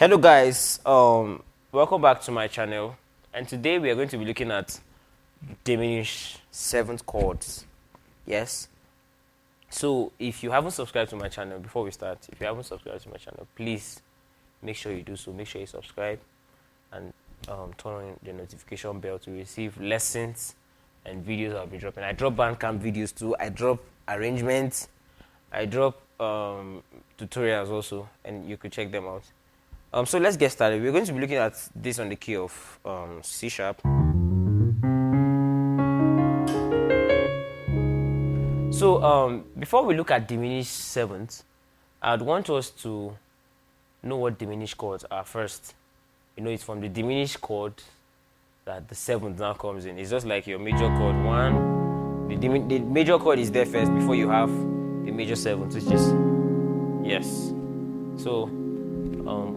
Hello guys, welcome back to my channel, and today we are going to be looking at Diminish 7th chords. Yes, so if you haven't subscribed to my channel, before we start, if you haven't subscribed to my channel, please make sure you do so. Make sure you subscribe and turn on the notification bell to receive lessons and videos I'll be dropping. I drop Bandcamp videos too, I drop arrangements, I drop tutorials also, and you could check them out. So let's get started. We're going to be looking at this on the key of C sharp. So before we look at diminished seventh, I'd want us to know what diminished chords are first. You know, it's from the diminished chord that the seventh now comes in. It's just like your major chord one. The major chord is there first before you have the major seventh, which is yes. So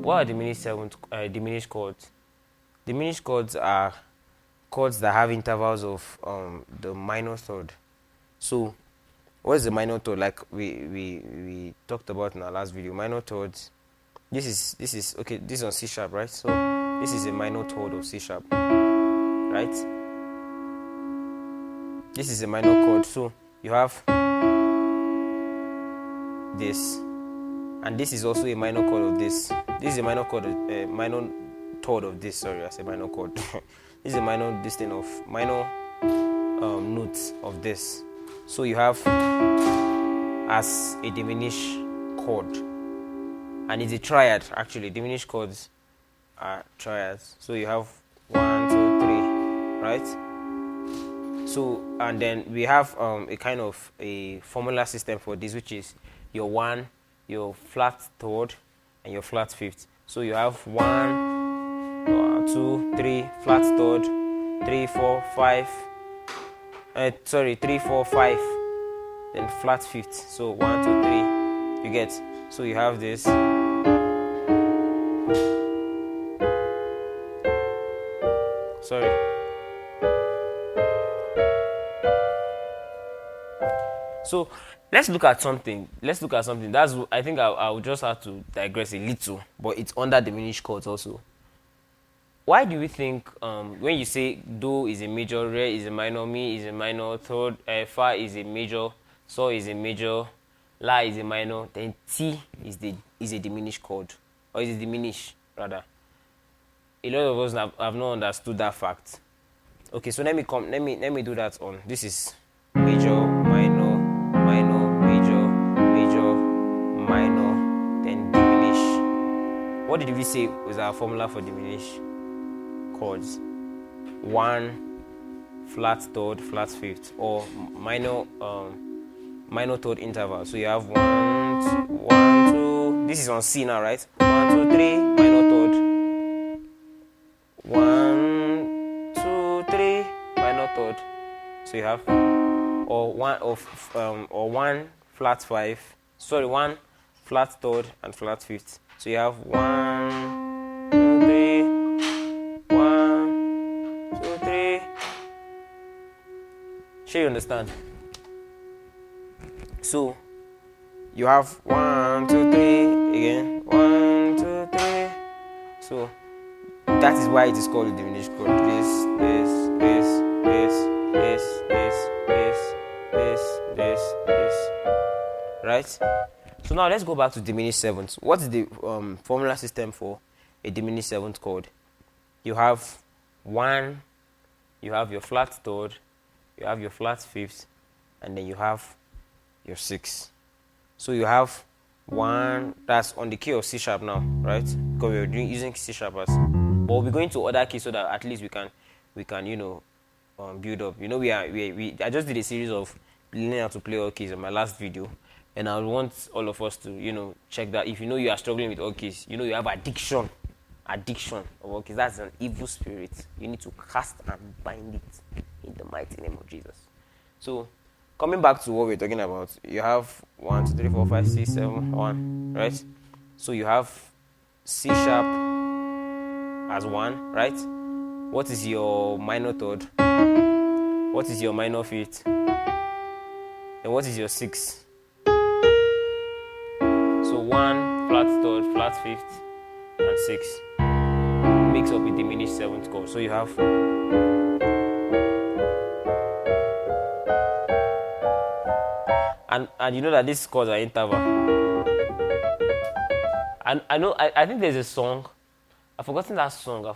what are diminished chords? Diminished chords are chords that have intervals of the minor third. So what is the minor third? Like we talked about in our last video, minor thirds. This is okay. This is on C sharp, right? So this is a minor third of C sharp, right? This is a minor chord. So you have this. And this is also a minor chord of this. This is a minor chord, minor third of this. Sorry, I said minor chord. This is a minor distinct of minor notes of this. So you have as a diminished chord, and it's a triad actually. Diminished chords are triads. So you have 1, 2, 3, right? So and then we have a kind of a formula system for this, which is your 1, your flat third, and your flat fifth. So you have 1, 2, 3, flat third, 3, 4, 5. 3, 4, 5. Then flat fifth. So 1, 2, 3. You get. So you have this. Sorry. So let's look at something. That's, I think I will just have to digress a little, but it's under diminished chords also. Why do we think when you say do is a major, re is a minor, mi is a minor, third, fa is a major, so is a major, la is a minor, then ti is a diminished chord, or is a diminished rather? A lot of us have not understood that fact. Okay, so let me do that on. This is major, minor, minor, then diminish. What did we say was our formula for diminished chords? 1 flat third, flat fifth, or minor third interval. So you have 1, 2. This is on C now, right? 1, 2, 3, minor third. 1, 2, 3, minor third. So you have or 1 flat 5. Sorry, 1 flat third and flat fifth. So you have 1, 2, 3, 1, 2, 3. Sure, you understand? So you have 1, 2, 3 again. 1, 2, 3. So that is why it is called a diminished chord. This. Right? So now let's go back to diminished seventh. What is the formula system for a diminished seventh chord? You have 1, you have your flat third, you have your flat fifth, and then you have your 6. So you have 1, that's on the key of C sharp now, right? Because we're using C sharp as, but we'll be going to other keys so that at least we can build up. You know, I just did a series of learning how to play all keys in my last video, and I want all of us to check that. If you are struggling with all keys, you have addiction of all keys. That's an evil spirit. You need to cast and bind it in the mighty name of Jesus. So coming back to what we're talking about, you have 1, 2, 3, 4, 5, 6, 7, 1, right? So you have C sharp as 1, right? What is your minor third? What is your minor fifth? And what is your 6? So 1 flat third, flat fifth, and 6 makes up a diminished 7th chord. So you have and you know that these chords are interval. And I think there's a song. I've forgotten that song.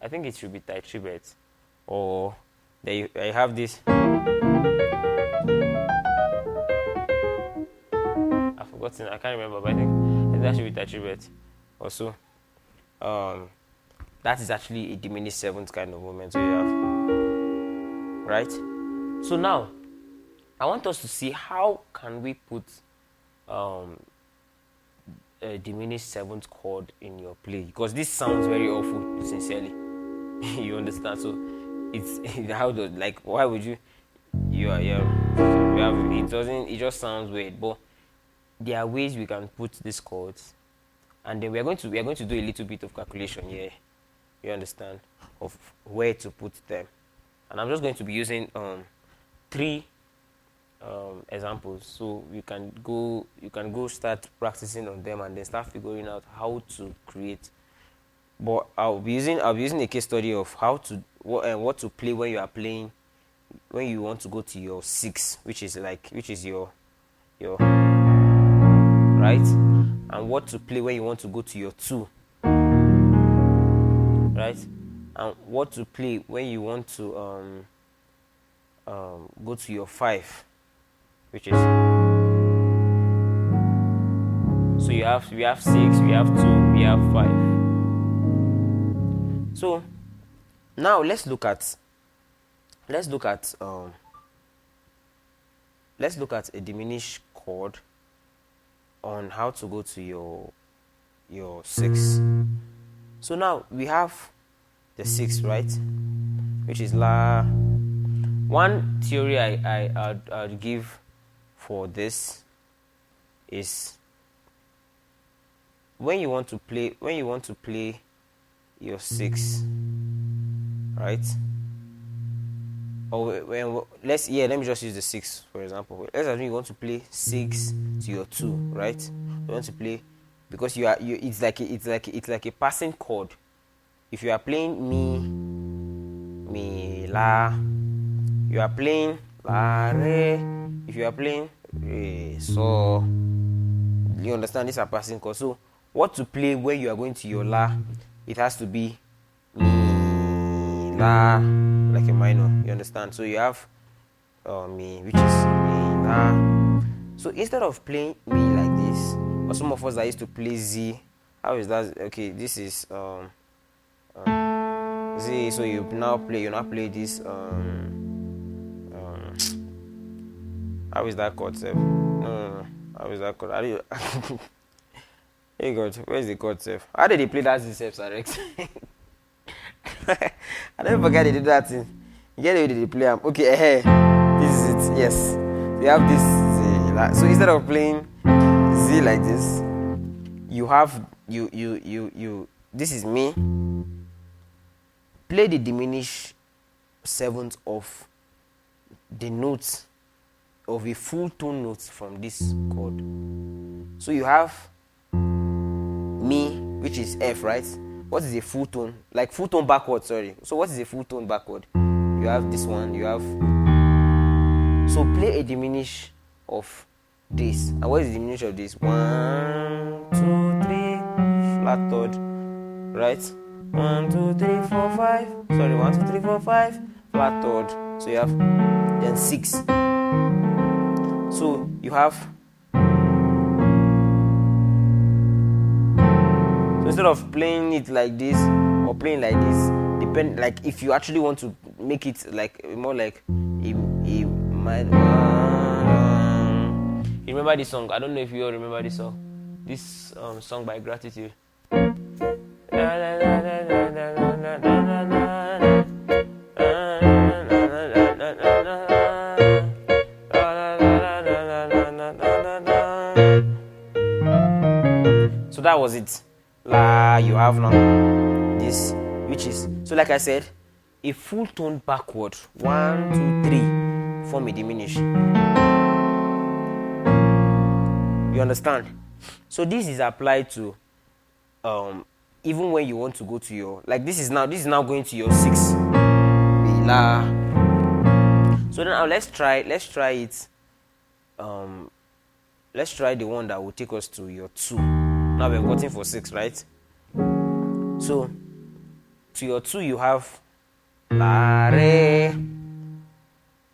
I think it should be Tai Tribet. Or I have this. I've forgotten. I can't remember, but I think that should be Tai Tribet. Also, that is actually a diminished 7th kind of movement. So you have, right? So now, I want us to see how can we put a diminished 7th chord in your play, because this sounds very awful, sincerely. You understand? So it's how does, like, why would you have it just sounds weird, but there are ways we can put these chords, and then we are going to do a little bit of calculation here, you understand, of where to put them. And I'm just going to be using 3 examples, so you can go start practicing on them and then start figuring out how to create. But I'll be using a case study of how to what to play when you are playing, when you want to go to your 6, which is your right, and what to play when you want to go to your 2, right, and what to play when you want to go to your 5, which is, so we have 6, we have 2, we have 5. So now let's look at a diminished chord on how to go to your 6. So now we have the 6, right, which is La. One theory I'd give for this is when you want to play your 6, right? Or let me just use the 6 for example. Let's assume you want to play 6 to your 2, right? You want to play, because it's like a passing chord. If you are playing mi, la, you are playing la, re. If you are playing re, so, you understand, these are passing chords. So what to play when you are going to your la, it has to be mi, la, like a minor, you understand? So you have mi, which is mi, la. So instead of playing mi like this, or some of us that used to play Z, how is that? Okay, this is Z, so you now play this how is that chord, Seth? No. How is that chord? Hey God, where's the chord, Seth? How did they play that Z, Seth, Rex? I don't forget they did that thing. You get the way they play them. Okay, hey, this is it. Yes, you have this Z. So instead of playing Z like this, you have you. This is me. Play the diminished 7th of the notes of a full tone note from this chord. So you have mi, which is F, right? What is a full tone? Like full tone backward, sorry. So what is a full tone backward? You have this one, you have. So play a diminish of this. And what is the diminish of this? 1, 2, 3, flat third, right? 1, 2, 3, 4, 5. Sorry, 1, 2, 3, 4, 5, flat third. So you have then 6. So you have. So instead of playing it like this or playing like this, depend, like if you actually want to make it like more like a you remember this song? I don't know if you all remember this song. This song by Gratitude. So that was it. La, you have now this, which is, so like I said, a full tone backward. 1, 2, 3 form a diminish. You understand? So this is applied to even when you want to go to your, like this is now going to your 6, la. So now let's try it. Let's try the one that will take us to your 2. Now we've gotten for 6, right? So to your 2 you have la, re.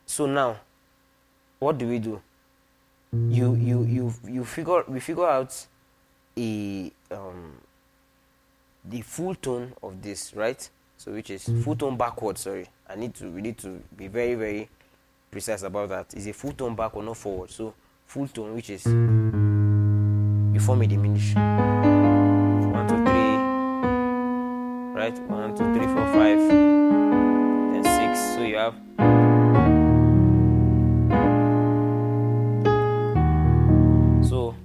So now what do? We figure out the full tone of this, right? So which is full tone backward. Sorry, we need to be very, very precise about that. Is a full tone backward, not forward. So full tone, which is you form a diminish. 1, 2, 3, right? 1, 2, 3, 4, 5, then 6. So you have. So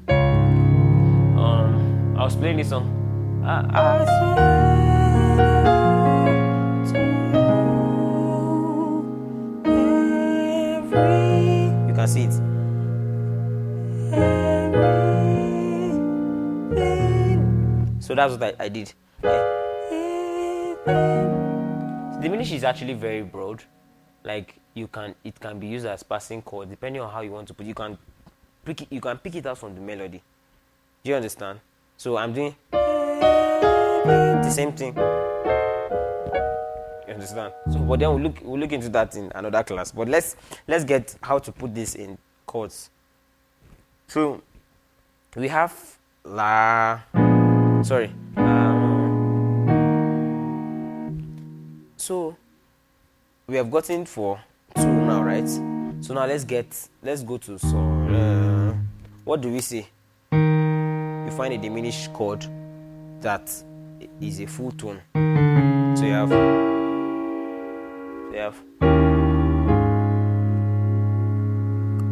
I was playing this song. I you can see it. So that's what I did. Diminish is actually very broad. Like it can be used as passing chord depending on how you want to put it. You can pick it out from the melody. Do you understand? So I'm doing the same thing. You understand? So but then we'll look into that in another class. But let's get how to put this in chords. So we have la. Sorry. So we have gotten for 2 now, right? So now let's go to what do we say? You find a diminished chord that is a full tone. So you have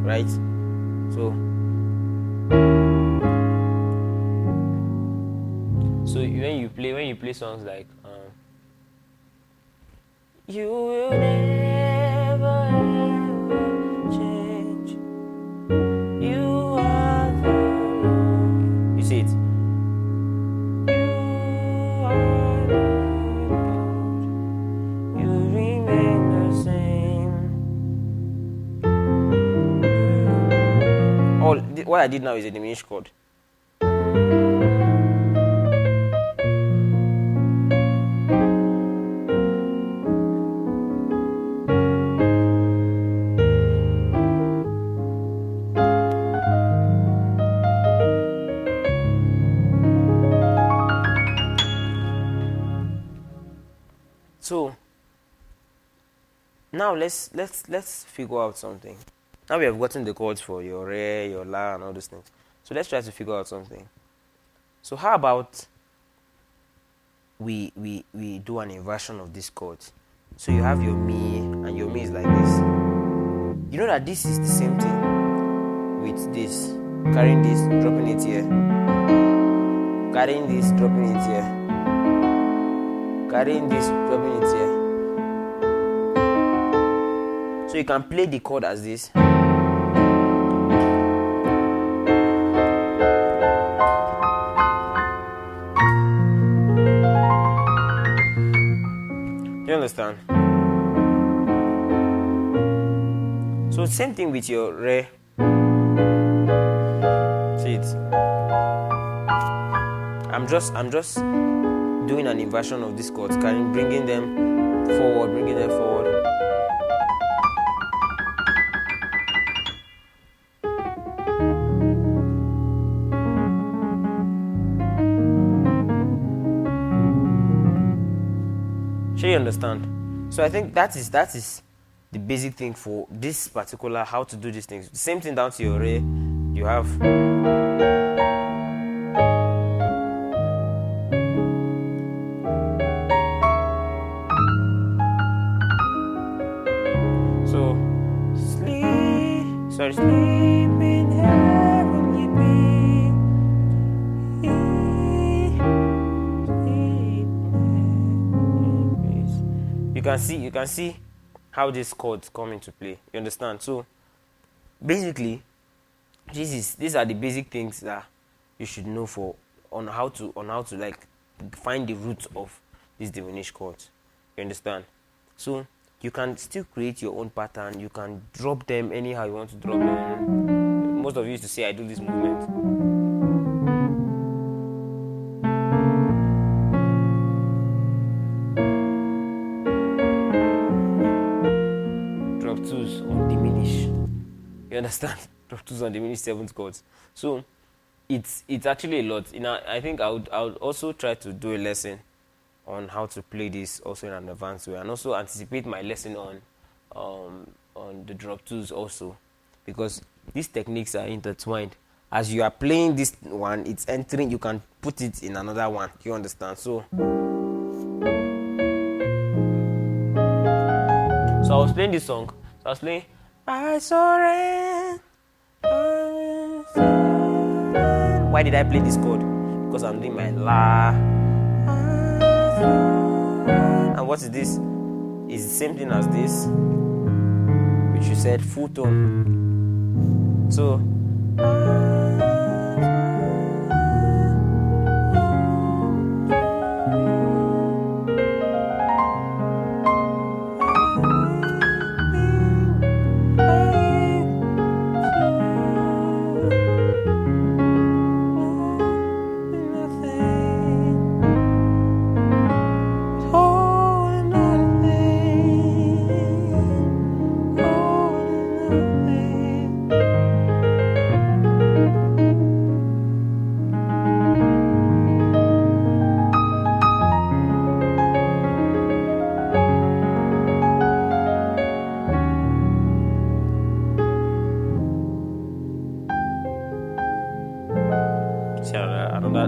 right? So when you play songs like you will never ever change. You are the Lord. You see it? You are the Lord. You remain the same. What I did now is a diminished chord. So now let's figure out something. Now we have gotten the chords for your re, your la, and all those things. So let's try to figure out something. So how about we do an inversion of these chords? So you have your mi, and your mi is like this. You know that this is the same thing with this. Carrying this, dropping it here. Carrying this, dropping it here. Carrying this, dropping it here. So you can play the chord as this. Do you understand? So same thing with your re. See it? I'm just doing an inversion of these chords, bringing them forward. Sure, you understand? So I think that is the basic thing for this particular how to do these things. Same thing down to your re. You have. Sleep in heavenly peace. You can see how these chords come into play. You understand? So basically, these are the basic things that you should know for on how to like find the root of these diminished chords. You understand? So you can still create your own pattern. You can drop them anyhow you want to drop them. Most of you used to say I do this movement. Drop twos on diminish. You understand? Drop twos on diminished 7th chords. So it's actually a lot. I think I would also try to do a lesson on how to play this also in an advanced way, and also anticipate my lesson on the drop twos also, because these techniques are intertwined. As you are playing this one, it's entering, you can put it in another one. You understand? So I was playing this song. So I was playing I surrender. Why did I play this chord? Because I'm doing my la. And what is this? It's the same thing as this, which you said full tone. So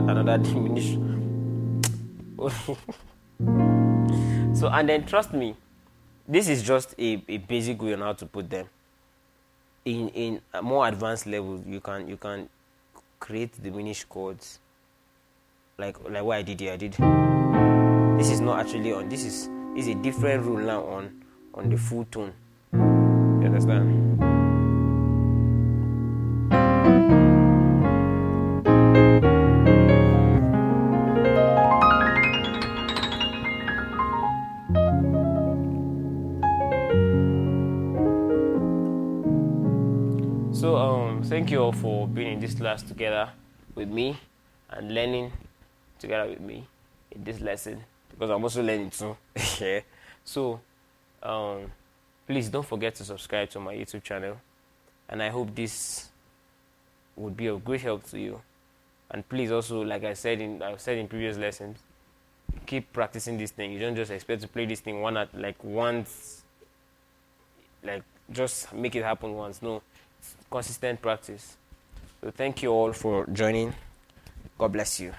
another diminish. So, and then trust me, this is just a basic way on how to put them. In a more advanced level, you can create diminished chords like what I did here. This is not actually on. This is a different rule now on the full tone. You understand? So thank you all for being in this class together with me and learning together with me in this lesson, because I'm also learning too. Yeah. So please don't forget to subscribe to my YouTube channel, and I hope this would be of great help to you. And please also, like I've said in previous lessons, keep practicing this thing. You don't just expect to play this thing once, like just make it happen once. No, it's consistent practice. So thank you all for joining. God bless you.